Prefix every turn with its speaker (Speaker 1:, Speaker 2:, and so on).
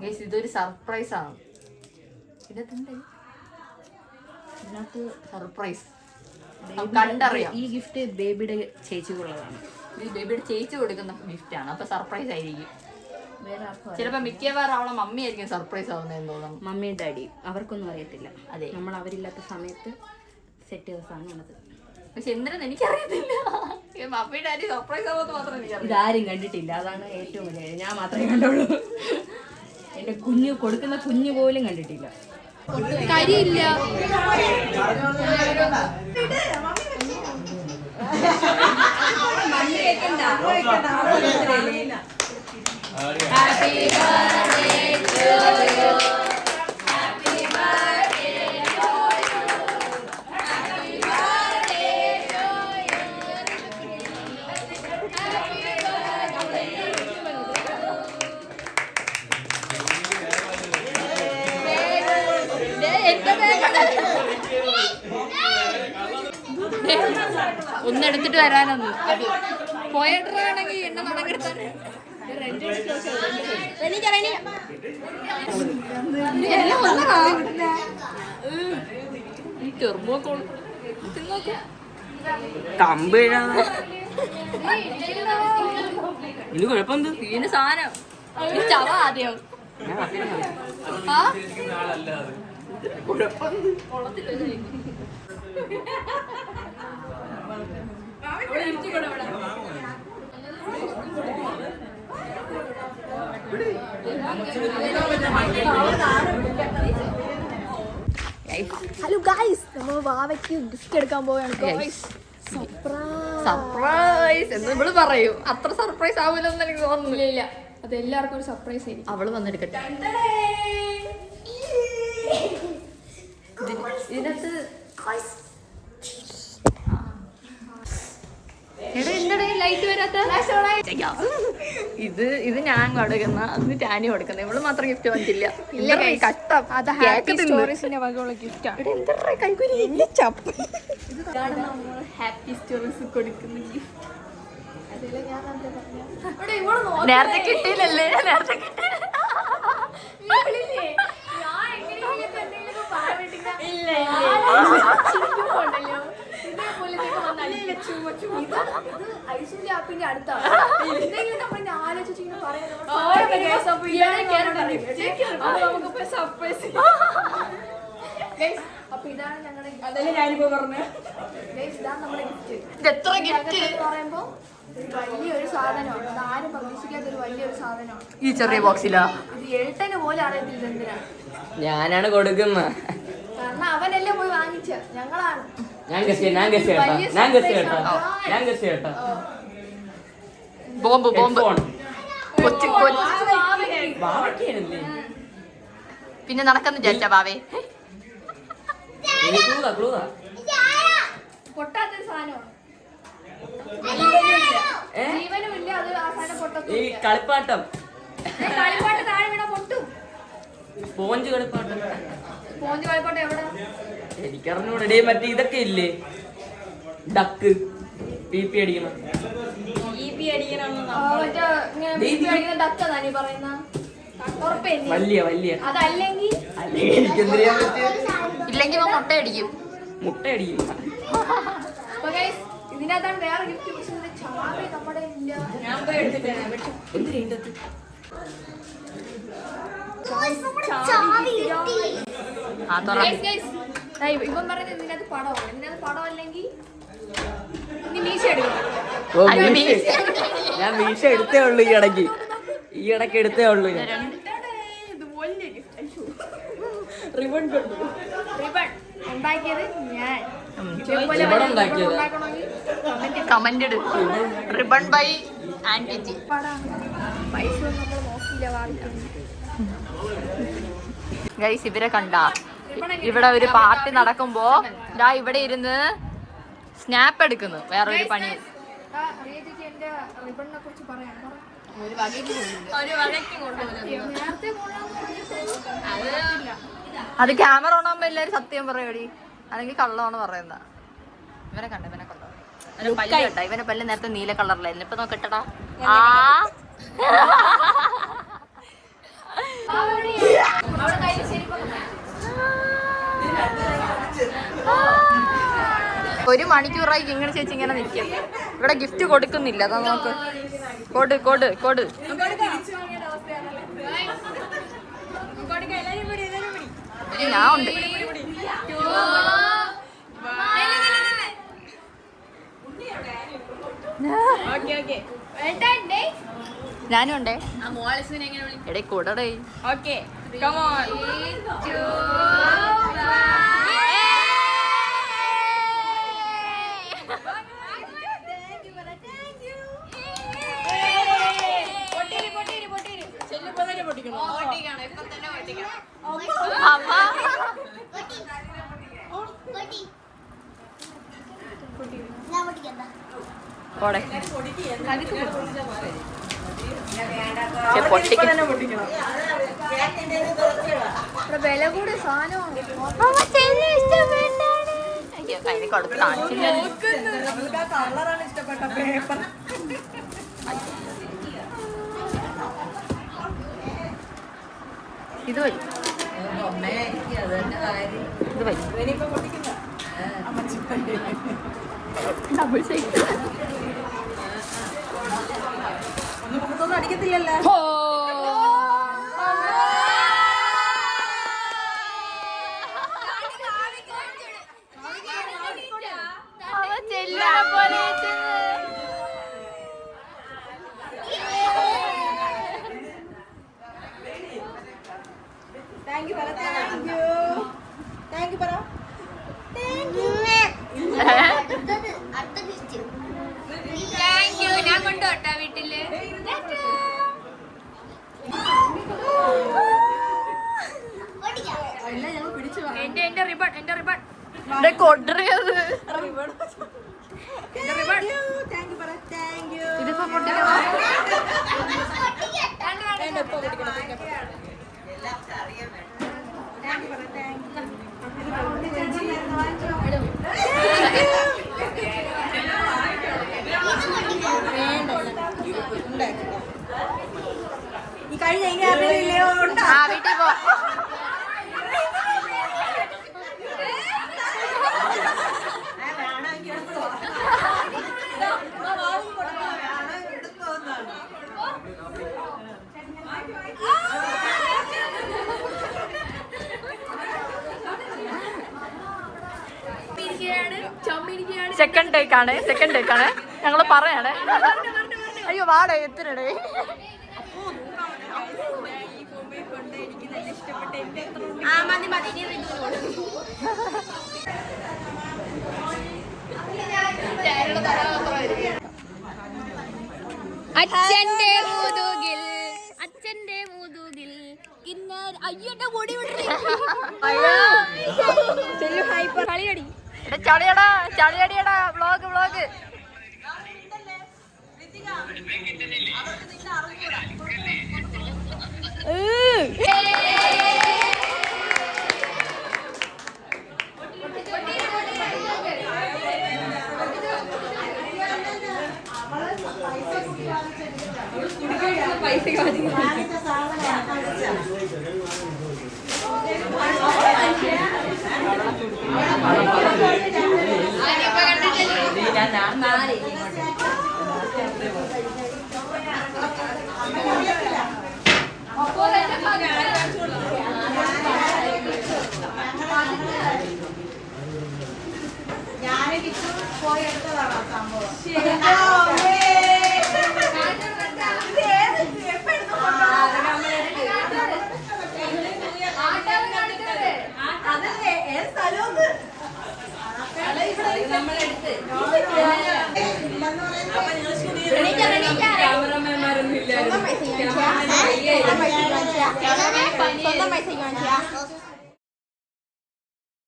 Speaker 1: Guys ഇതൊരു surprise ആണ്. ഇതിനകത്ത് സർപ്രൈസ് കണ്ടറിയാം.
Speaker 2: ഈ ഗിഫ്റ്റ് ബേബിയുടെ ചേച്ചിക്കുള്ളതാണ്.
Speaker 1: ഇത് ബേബിയുടെ ചേച്ചി കൊടുക്കുന്ന ഗിഫ്റ്റ് ആണ്. അപ്പൊ സർപ്രൈസ് ആയിരിക്കും. ചിലപ്പോ മിക്കവാറും അവളെ മമ്മി ആയിരിക്കും സർപ്രൈസ് ആവുന്നതെന്ന് തോന്നുന്നു.
Speaker 2: മമ്മിയും ഡാഡി അവർക്കൊന്നും അറിയത്തില്ല.
Speaker 1: അതെ,
Speaker 2: നമ്മൾ അവരില്ലാത്ത സമയത്ത് സെറ്റ് ചെയ്ത സാധനമാണത്.
Speaker 1: പക്ഷെ എന്തിനാന്ന് എനിക്കറിയത്തില്ല. മമ്മി ഡാഡി സർപ്രൈസ് ആവുമെന്ന് മാത്രം എനിക്കറിയാം.
Speaker 2: ഇതാരും കണ്ടിട്ടില്ല, അതാണ് ഏറ്റവും വലിയ. ഞാൻ മാത്രമേ കണ്ടുള്ളൂ. എന്റെ കുഞ്ഞ് കൊടുക്കുന്ന കുഞ്ഞ് പോലും കണ്ടിട്ടില്ല.
Speaker 1: കരിയില്ല. Happy birthday to you. Happy birthday to you. Happy birthday to you. ഒന്നെടുത്തിട്ട് വരാനൊന്നും പോയിട്ടാണെങ്കിൽ എന്നെ നടക്കെടുത്താൻ
Speaker 3: ഇത് കുഴപ്പമെന്ത്?
Speaker 1: ഇതിന് സാധനം ചവ ആദ്യം
Speaker 4: ഹലോ ഗൈസ്, നമ്മൾ വാവയ്ക്ക് ഗിഫ്റ്റ് എടുക്കാൻ പോവുകയാണ്.
Speaker 1: സർപ്രൈസ് എന്ന് നമ്മള് പറയും. അത്ര സർപ്രൈസ് ആവില്ലെന്ന് എനിക്ക് തോന്നുന്നില്ല.
Speaker 4: അത് എല്ലാവർക്കും ഒരു സർപ്രൈസ് ആയിരിക്കും.
Speaker 1: അവള് വന്നെടുക്കട്ടെ. ഇതിനകത്ത് ലൈറ്റ് വരാത്ത ഇത് ഞാൻ കൊടുക്കുന്ന, അത് ടാനി കൊടുക്കുന്ന. ഇവള് മാത്രം ഗിഫ്റ്റ് വന്നില്ല. കഷ്ടം.
Speaker 4: അത് ഹാപ്പി സ്റ്റോറീസിന്റെ വകയുള്ള ഗിഫ്റ്റാണ്. ഇതാണ് നമ്മൾ ഹാപ്പി സ്റ്റോറീസ് കൊടുക്കുന്ന ഗിഫ്റ്റ്.
Speaker 1: നേരത്തെ കിട്ടിയില്ലല്ലേ? നേരത്തെ കിട്ടിയില്ല.
Speaker 4: ഐശ്വര്യ ആപ്പിന്റെ അടുത്താണ്. അപ്പൊ ഇതാണ് ഞങ്ങളുടെ നമ്മുടെ ഗിഫ്റ്റ് പറയുമ്പോ വലിയൊരു സാധനമാണ്. ഇത് ആരും പ്രതീക്ഷിക്കാത്തൊരു വലിയൊരു സാധനമാണ്.
Speaker 1: ഈ ചെറിയ ബോക്സിലാ.
Speaker 4: ഇത് എഴുത്തന് പോലെ അറിയത്തില്ല എന്തിനാണ്.
Speaker 3: ഞാനാണ് കൊടുക്കുന്നത്.
Speaker 4: കാരണം അവനല്ലേ പോയി വാങ്ങിച്ച, ഞങ്ങളാണ്.
Speaker 1: ബോംബ് ബോംബ് പിന്നെ നടക്കുന്നു വിചാരിച്ച ബാവേ.
Speaker 4: പൊട്ടാത്തൊരു സാധനമാണ്. ജീവനും ഇല്ല. അത് ആ സാധനം പൊട്ടത്തും.
Speaker 3: കളിപ്പാട്ടം
Speaker 4: കളിപ്പാട്ട് താഴെ വീണ പൊട്ടും.
Speaker 3: സ്പോഞ്ച് കളിപ്പാട്ടം.
Speaker 4: സ്പോഞ്ച് കളിപ്പാട്ടം എവിടെ?
Speaker 3: എനിക്കറിഞ്ഞൂടെ. മറ്റേ ഇതൊക്കെ ഇല്ലേ, ഡക്ക് പി പി അടിക്കണം. വലിയ
Speaker 4: അതല്ലെങ്കിൽ
Speaker 3: എനിക്കെന്തിനാ പറ്റിയ
Speaker 1: ഇല്ലെങ്കിൽ മുട്ട അടിക്കും.
Speaker 3: മുട്ട അടിക്കും.
Speaker 4: ഇതിനകത്താണ് വേറെ ഗിഫ്റ്റ്. പക്ഷെ ചാവി നമ്മുടെ ഇല്ല. ഇവൻ പറയുന്നത് ഇതിനകത്ത് പടമാണ്. ഇതിനകത്ത് പടം അല്ലെങ്കിൽ മീശ എടുക്കണം.
Speaker 3: ഞാൻ മീശ എടുത്തേ ഉള്ളൂ ഈ ഇടയ്ക്ക് എടുത്തേ ഉള്ളൂ.
Speaker 4: റിബൺ ഉണ്ടാക്കിയത് ഞാൻ.
Speaker 1: കമന്റ് ഇട്. Ribbon by aunty ji.
Speaker 4: പൈസ നമ്മൾ നോക്കിയില്ല വാങ്ങിക്കുന്നു.
Speaker 1: ഗൈസ് ഇവരെ കണ്ട ഇവിടെ ഒരു പാർട്ടി നടക്കുമ്പോ ദാ ഇവിടെ ഇരുന്ന് സ്നാപ്പ് എടുക്കുന്നു. വേറൊരു പണി.
Speaker 4: റിബണിനെ കുറിച്ച് പറയാം.
Speaker 1: അത് ക്യാമറ ഓണാകുമ്പോ എല്ലാരും സത്യം പറയടി, അല്ലെങ്കിൽ കള്ളമാണ് പറയുന്ന. ഇവനെ കണ്ട, ഇവനെ കണ്ടോ? പല്ല് കേട്ടോ. ഇവന്റെ പല്ല് നേരത്തെ നീല കളറിലായിരുന്നു. ഇപ്പൊ നോക്കട്ടടാ. ഒരു മണിക്കൂറായി ഇങ്ങനെ ചേച്ചി ഇങ്ങനെ നിൽക്കും. ഇവിടെ ഗിഫ്റ്റ് കൊടുക്കുന്നില്ല. അതാ നോക്ക്. കൊട് കൊട് കൊട്. ഞാൻ ഉണ്ട്. ഞാനും ഉണ്ടേ. എടേ കൂടടേ. പോടെ
Speaker 4: വില കൂടി സാധനമാണ്.
Speaker 1: അതിന് കൊടുത്ത് കാണിച്ചില്ല. ഇത് വരും. ഇത് വരും. ഡബിൾ സൈസ്
Speaker 2: അടിക്കത്തില്ലല്ലോ.
Speaker 4: ഞാൻ കൊണ്ടുപോട്ടാ വീട്ടില്. എന്റെ റിബൺ
Speaker 1: കൊണ്ടറിയത് ഇതിപ്പോ പൊട്ടിക്കണം.
Speaker 2: ഈ കഴിഞ്ഞ
Speaker 1: ആ വീട്ടിൽ പോ. സെക്കൻഡ് ടേക്കാണ് ഞങ്ങള് പറയാണ്. അയ്യോ വാടേ എത്തിനടേ.
Speaker 4: അച്ഛന്റെ മുതുകിൽ കിന്നാര അയ്യോന്റെ പൊടി കളിയടി
Speaker 1: ചളിയടിയടാ വ്ളോഗ്.
Speaker 4: സ്വന്തം പൈസ